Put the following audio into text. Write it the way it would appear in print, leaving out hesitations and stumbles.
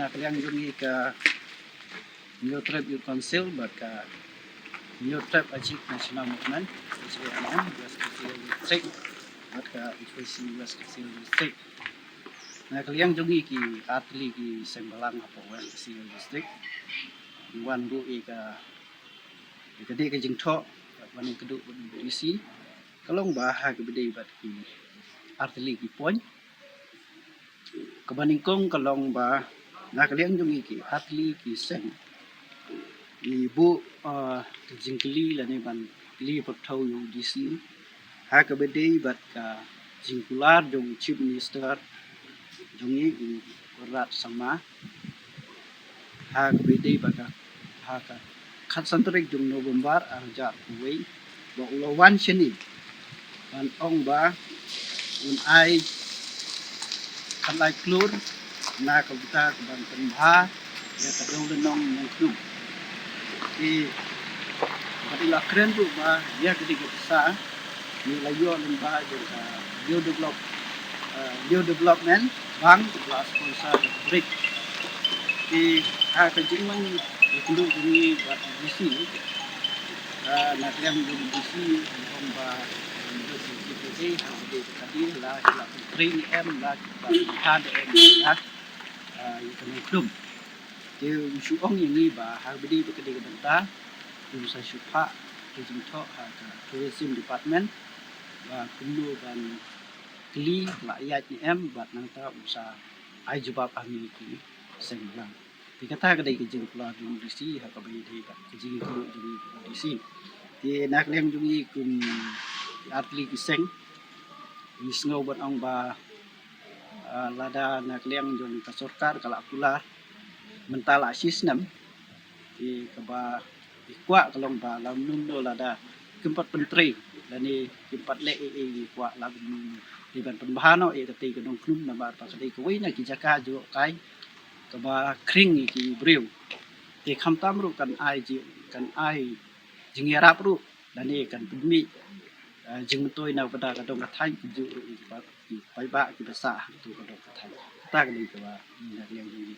na kaliang jungi ka new trip youth council baka new trip ajik national movement SPNM West Kecil District baka FAC West Kecil District na kaliang jungi ki atli ki sembalang apa West Kecil District wan bu ka gede ke jingtho wan keduk berisi kalong bahag bede bat ki atli ki poin kebaningkong kalong ba na kaliang jungi ki atli ki seng ibu jingkeli lani ban li pathau yu disi ha ka bede bat ka jingkular jong chief minister jungi berat sama ha ka bede bat ha ka khat santarik jong November arja kuwei ba ulawan shini ban ong ba un ai kan lai klur na ka buta ban penha ya ka dong lenong yang klur di badila keren tu ba ya gede besar ni layo lemba jengka new development bang plus sponsor break di ha ka jingman klur ni buat bisi na kalian bisi ong ba jadi tadi lah train lah bahan lah itu klub dia usuong ini bah bedi bekerja bentar usaha syupa jingtho tourism department ba kumlu ban kli rakyat ni bat nangta usaha ai jawab ami ki senglang dikata kedai ke jing pula di disi ha ka bedi ka jing ku di disi di nak leng jungi kum atli ki seng isngau bat ong ba lada nak leng jong ka sarkar kala pula mentala sistem di keba ikwa kalong ba lam nundo lada kempat menteri lani kempat le ikwa lam di ban pembahano kati kedong klum na ba pa kadi kuwi na kijaka jo kai keba kring ki breu di khamtam ru kan ai jingerap ru lani kan pemi jing toi na pada kadong kathai ju pai ba ki basa tu kadong kathai ta ni ka ba na yang ni